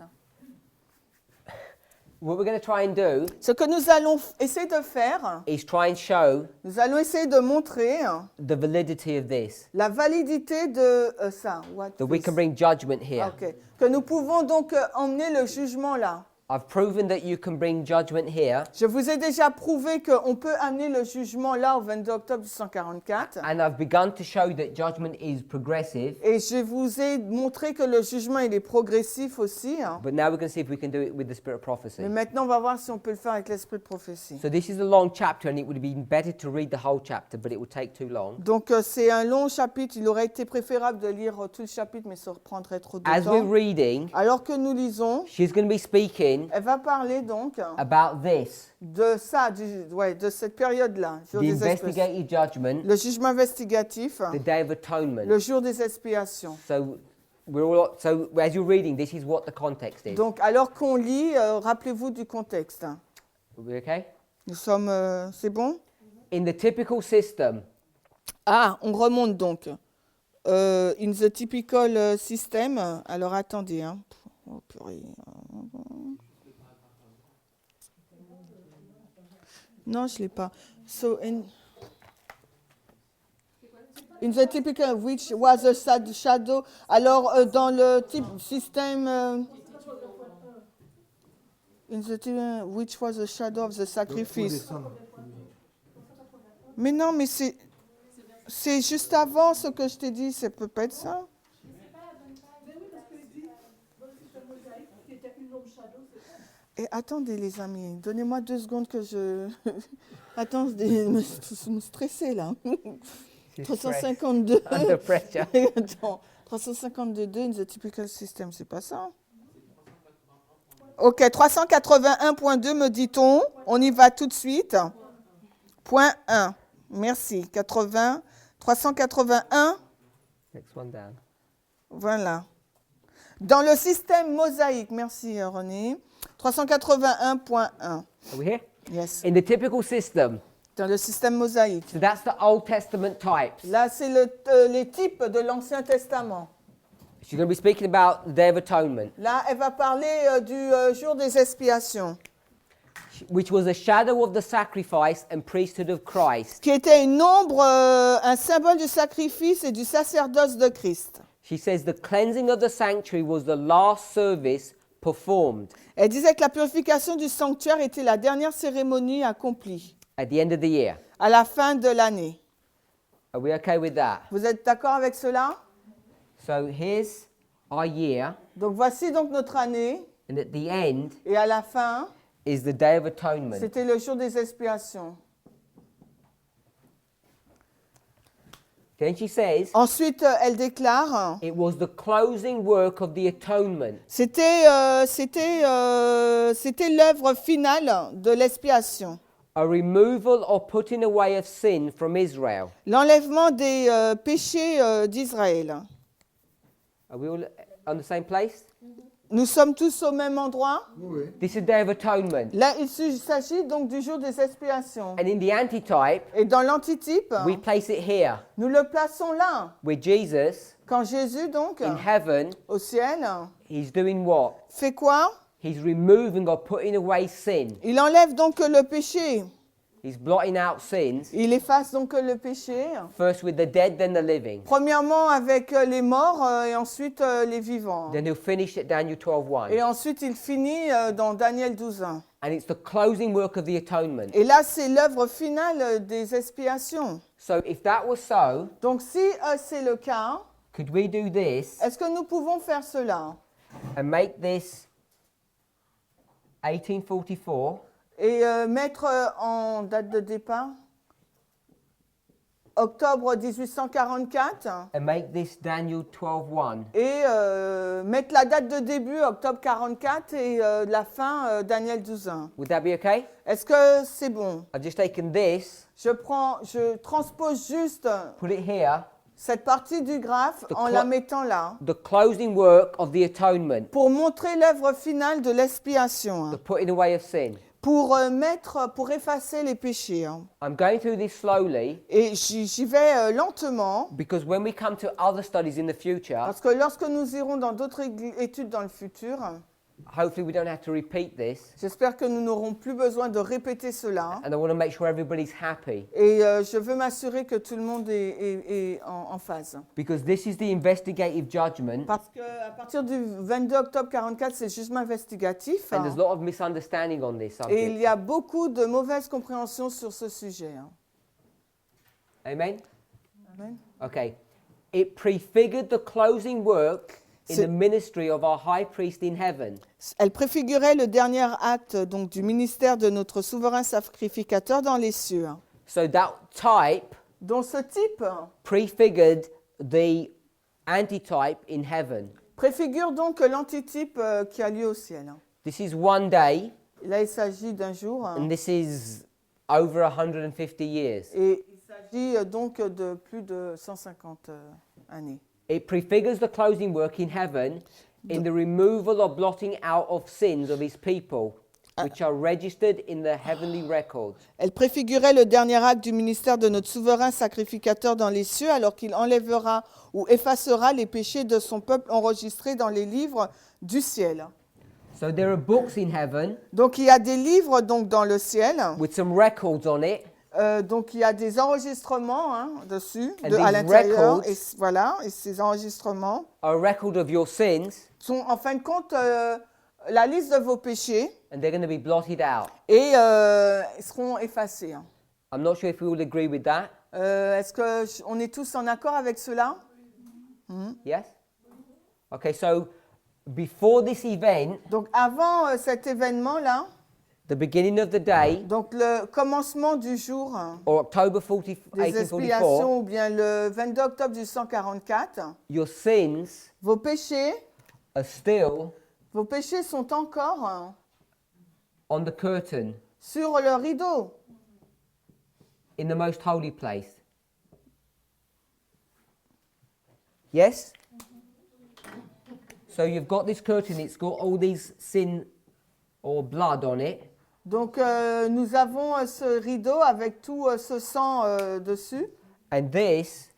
What we're going to try and do Ce que nous allons essayer de faire, is try and show nous allons essayer de montrer the validity of this. la validité de ça. What That we this? can bring judgment here. Ok. Que nous pouvons donc emmener le jugement là. I've proven that you can bring judgment here, Je vous ai déjà prouvé qu'on peut amener le jugement là au 22 octobre 144. and I've begun to show that judgment is progressive. Et je vous ai montré que le jugement il est progressif aussi. But now we're going to see if we can do it with the spirit of prophecy. Mais maintenant, on va voir si on peut le faire avec l'esprit de prophétie. So this is a long chapter, and it would have been better to read the whole chapter, but it would take too long. Donc, c'est un long chapitre. Il aurait été préférable de lire tout le chapitre, mais ça prendrait trop de As we're temps. reading, Alors que nous lisons, she's going to be speaking elle va parler donc about this, de ça, de cette période-là, jour the des expiations. investigative judgment, Le jugement investigatif, the day of atonement. le jour des expiations. So as you're reading, this is what the context is. Donc, alors qu'on lit, rappelez-vous du contexte. Are we okay? Nous sommes, c'est bon? In the typical system, Ah, on remonte donc. In the typical system. Alors, attendez. Hein. Oh, purée. Non, je ne l'ai pas. So, in the typical, which was a shadow. Alors, dans le type système. In the typical, which was a shadow of the sacrifice. Mais non, mais c'est juste avant ce que je t'ai dit. Ça peut pas être ça. Et attendez les amis, donnez-moi 2 secondes que je... Attendez, je me stressez là. 352. under pressure. Attends, 352 in the typical system, c'est pas ça? Ok, 381.2 me dit-on. On y va tout de suite. Point 1. Merci. 381. Next one down. Voilà. Dans le système mosaïque, merci René, 381.1. Are we here? Yes. In the typical system, Dans le système mosaïque. so that's the Old Testament types. Là, c'est les types de l'Ancien Testament. She's going to be speaking about the Day of Atonement, Là, elle va parler du jour des expiations, which was a shadow of the sacrifice and priesthood of Christ. qui était une ombre, un symbole du sacrifice et du sacerdoce de Christ. She says the cleansing of the sanctuary was the last service performed Elle disait que la purification du sanctuaire était la dernière cérémonie accomplie at the end of the year. à la fin de l'année. Are we okay with that? Vous êtes d'accord avec cela? So here's our year, Donc voici donc notre année and at the end et à la fin, is the Day of Atonement. c'était le jour des expiations. Then she says Ensuite, elle déclare, it was the closing work of the atonement. c'était l'œuvre finale de l'expiation, A removal or putting away of sin from Israel. l'enlèvement des péchés d'Israël. Are we all on the same place? Nous sommes tous au même endroit. This is Day of Atonement. Là, il s'agit donc du jour des expiations. And in the antitype, Et dans l'antitype, we place it here, nous le plaçons là. where Jesus, Quand Jésus, donc, in heaven, au ciel, he's doing what? fait quoi? He's removing or putting away sin. Il enlève donc le péché. He's blotting out sins, Il efface donc le péché. first with the dead, then the living. Premièrement avec les morts et ensuite les vivants. Then he'll finish at Daniel 12:1. Et ensuite il finit dans Daniel 12:1. And it's the closing work of the atonement. Et là c'est l'œuvre finale des expiations. So if that was so, Donc si c'est le cas, could we do this est-ce que nous pouvons faire cela and make this 1844 et mettre en date de départ octobre 1844 and make this Daniel 12:1? et mettre la date de début octobre 44 et la fin Daniel 12:1. Would that be okay? Est-ce que c'est bon? I've just taken this, Je transpose juste put it here, cette partie du graphe The en clo- la mettant là the closing work of the atonement, pour montrer l'œuvre finale de l'expiation, the putting away of sin. pour effacer les péchés. I'm going through this slowly Et j'y vais lentement because when we come to other studies in the future, parce que lorsque nous irons dans d'autres études dans le futur, hopefully we don't have to repeat this. J'espère que nous n'aurons plus besoin de répéter cela. And I want to make sure everybody's happy. Et je veux m'assurer que tout le monde est en phase. Because this is the investigative judgment. Parce qu'à partir du 22 octobre 44, c'est jugement investigatif. And there's a lot of misunderstanding on this Et il subject. y a beaucoup de mauvaises compréhensions sur ce sujet. Amen? Amen. Okay. It prefigured the closing work in C'est- the ministry of our high priest in heaven. Elle préfigurait le dernier acte donc, du ministère de notre souverain sacrificateur dans les cieux. So that type Donc ce type prefigured the antitype in heaven. préfigure donc l'antitype qui a lieu au ciel. This is one day, Là, il s'agit d'un jour and this is over 150 years. et il s'agit donc de plus de 150 années. It prefigures the closing work in heaven in the removal or blotting out of sins of his people, which are registered in the heavenly records. Elle préfigurait le dernier acte du ministère de notre souverain sacrificateur dans les cieux, alors qu'il enlèvera ou effacera les péchés de son peuple enregistrés dans les livres du ciel. So there are books in heaven Donc il y a des livres donc dans le ciel. with some records on it, Donc il y a des enregistrements dessus, And à these l'intérieur. records- Et voilà, et ces enregistrements a record of your sins, sont en fin de compte la liste de vos péchés and they're going to be blotted out. et ils seront effacés. I'm not sure if we all agree with that. Est-ce qu'on est tous en accord avec cela? Yes? Okay, so before this event, Donc avant cet événement-là, the beginning of the day, donc le commencement du jour or October 40, des 1844, expiations, ou bien le 22 octobre du 144, your sins vos péchés sont encore on the curtain sur le rideau, in the most holy place. Yes? So you've got this curtain, it's got all these sin or blood on it, Donc nous avons ce rideau avec tout ce sang dessus. and this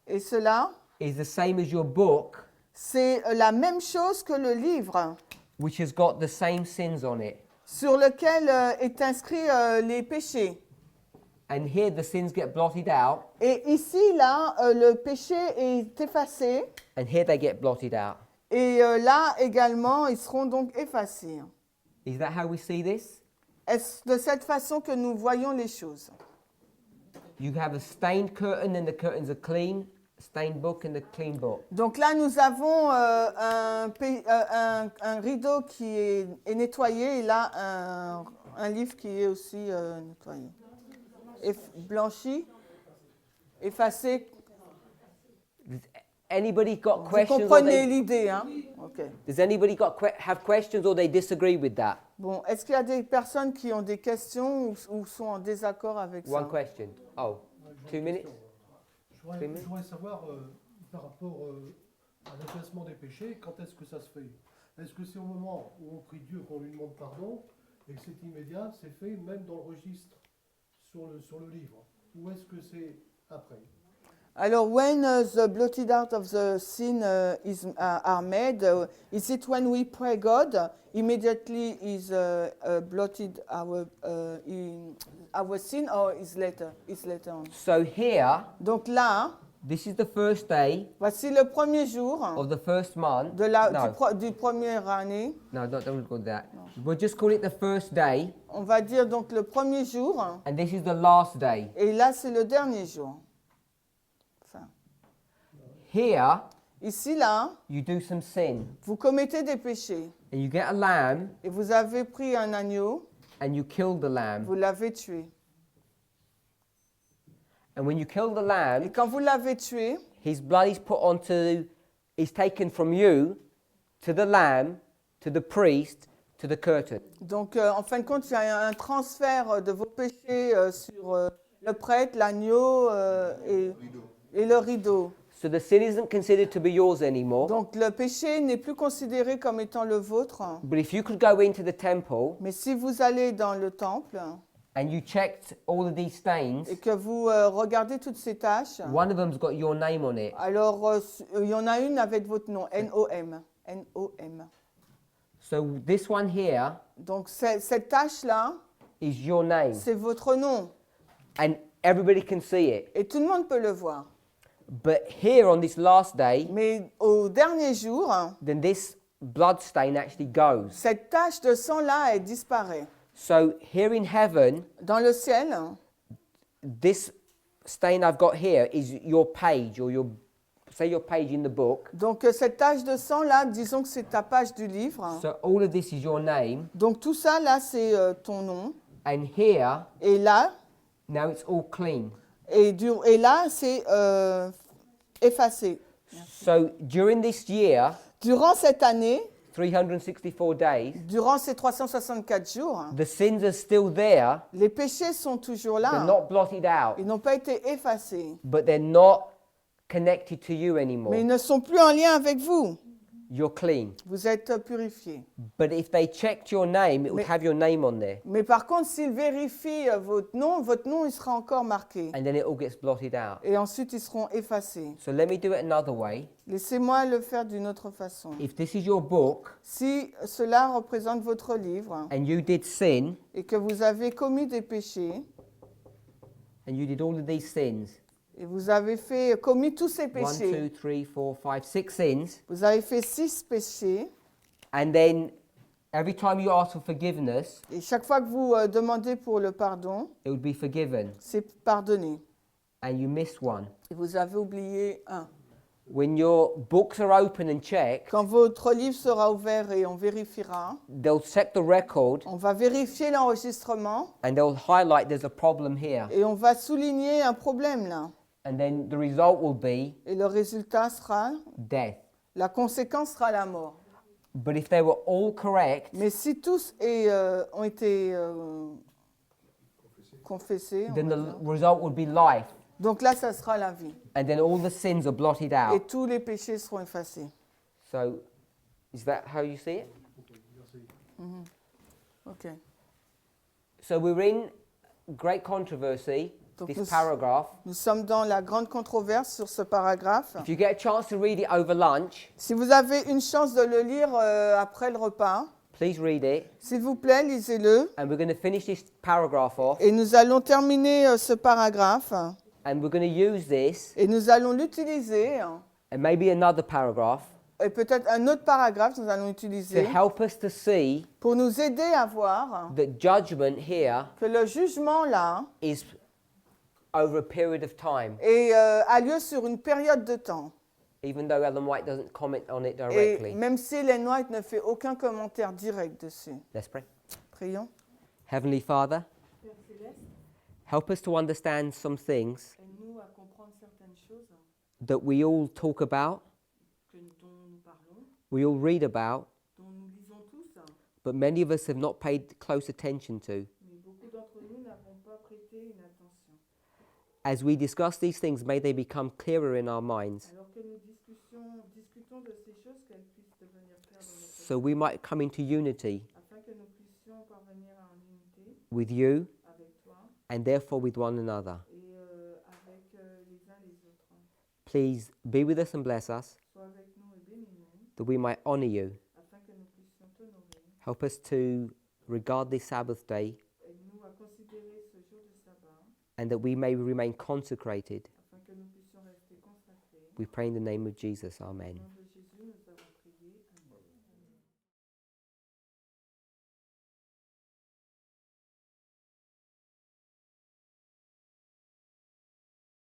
Et cela, is the same as your book, c'est la même chose que le livre which has got the same sins on it. sur lequel est inscrit les péchés. And here the sins get blotted out, Et ici, là, le péché est effacé. and here they get blotted out. Et là également, ils seront donc effacés. Is that how we see this? Est-ce de cette façon que nous voyons les choses? You have a stained curtain, and the curtains are clean, a stained book, and a clean book. Donc là, nous avons un rideau qui est nettoyé et là, un livre qui est aussi nettoyé. Blanchi, effacé. Anybody got Vous questions? Or comprenez l'idée, hein? Ok. does anybody have questions, or they disagree with that? Bon, est-ce qu'il y a des personnes qui ont des questions ou sont en désaccord avec ça? One question. Oh, 2 minutes? Je voudrais savoir, par rapport à l'effacement des péchés, quand est-ce que ça se fait? Est-ce que c'est au moment où on prie Dieu qu'on lui demande pardon et que c'est immédiat, c'est fait même dans le registre sur le livre? Ou est-ce que c'est après? Alors, when the blotted out of the sin are made, is it when we pray God, immediately is blotted our sin, or is later on? So here, Donc là, this is the first day voici le premier jour of the first month. du première année. No, don't call it that. We'll just call it the first day, On va dire donc le premier jour, and this is the last day. et là c'est le dernier jour. Enfin, Here, ici, là, you do some sin, vous commettez des péchés, and you get a lamb, et vous avez pris un agneau, and you kill the lamb. vous l'avez tué. And when you kill the Et lamb, quand vous l'avez tué, his blood is taken from you to the lamb, to the priest, to the curtain. donc en fin de compte, il y a un transfert de vos péchés sur le prêtre, l'agneau et le rideau. So the sin isn't considered to be yours anymore. Donc le péché n'est plus considéré comme étant le vôtre. But if you could go into the temple Mais si vous allez dans le temple and you checked all of these stains, et que vous regardez toutes ces taches, one of them's got your name on it. alors il y en a une avec votre nom, N-O-M. N-O-M. So this one here Donc cette tâche-là, is your name, c'est votre nom. and everybody can see it. Et tout le monde peut le voir. But here on this last day, Mais au dernier jour, then this blood stain actually goes. cette tache de sang-là, elle disparaît. So here in heaven, Dans le ciel, this stain I've got here is your page, or your page in the book. donc cette tache de sang-là, disons que c'est ta page du livre. So all of this is your name, Donc tout ça, là, c'est ton nom. and here Et là, now it's all clean. et là, c'est effacé. So during this year, Durant cette année, 364 days, durant ces 364 jours, the sins are still there. les péchés sont toujours They're là. not blotted out, Ils n'ont pas été effacés. but they're not connected to you Mais anymore. ils ne sont plus en lien avec vous. You're clean. Vous êtes purifiés. But if they checked your name, it would Mais- have your name on there, Mais par contre, s'ils vérifient votre nom, il sera encore marqué. and then it all gets blotted out. Et ensuite, ils seront effacés. So let me do it another way. Laissez-moi le faire d'une autre façon. If this is your book Si cela représente votre livre and you did sin et que vous avez commis des péchés and you did all of these sins, et vous avez commis tous ces 1, 2, péchés, 3, 4, 5, 6 sins, vous avez fait 6 péchés and then every time you ask for forgiveness, et chaque fois que vous demandez pour le pardon, it would be forgiven, c'est pardonné. and you miss one. Et vous avez oublié un. When your books are open and checked, Quand votre livre sera ouvert et on vérifiera, they'll check the record on va vérifier l'enregistrement and they'll highlight there's a problem here. et on va souligner un problème là. And then the result will be Et le résultat sera, death. la conséquence sera la mort. But if they were all correct, Mais si tous ont été confessés, on then va the dire, result would be life. donc là, ça sera la vie. And then all the sins are blotted Et out. tous les péchés seront effacés. So, is that how you see it? Ok. So we're in great controversy, Donc this nous- paragraph. Nous sommes dans la grande controverse sur ce paragraphe. If you get a chance to read it over lunch, Si vous avez une chance de le lire après le repas, please read it. s'il vous plaît, lisez-le. And we're going to finish this paragraph off. Et nous allons terminer ce paragraphe. And we're going to use this, Et nous allons l'utiliser. and maybe another paragraph, Et peut-être un autre paragraphe, nous allons to utiliser help us to see pour nous aider à voir that judgment here que le jugement là is over a period of time, a lieu sur une période de temps. even though Ellen White doesn't comment on it Et directly. même si Ellen White ne fait aucun commentaire direct dessus. Let's pray. Prions. Heavenly Father, Père Céleste, help us to understand some things aide-nous à comprendre certaines choses that we all talk about, dont nous parlons, we all read about, dont nous lisons tous, but many of us have not paid close attention to. mais beaucoup d'entre nous n'avons pas prêté une attention. As we discuss these things, may they become clearer in our minds, Alors que nous discutons de ces choses, qu'elles puissent devenir claires dans notre so we might come into unity afin que nous puissions parvenir à en unité with you avec toi and therefore with one another. et avec les uns les autres. Please be with us and bless us, Sois avec nous et bénis-nous that we might honor you. afin que nous puissions t'honorer. Help us to regard this Sabbath day, Aide-nous à considérer ce jour de sabbat and that we may remain consecrated. afin que nous puissions rester consacrés. We pray in the name of Jesus. Amen. Au nom de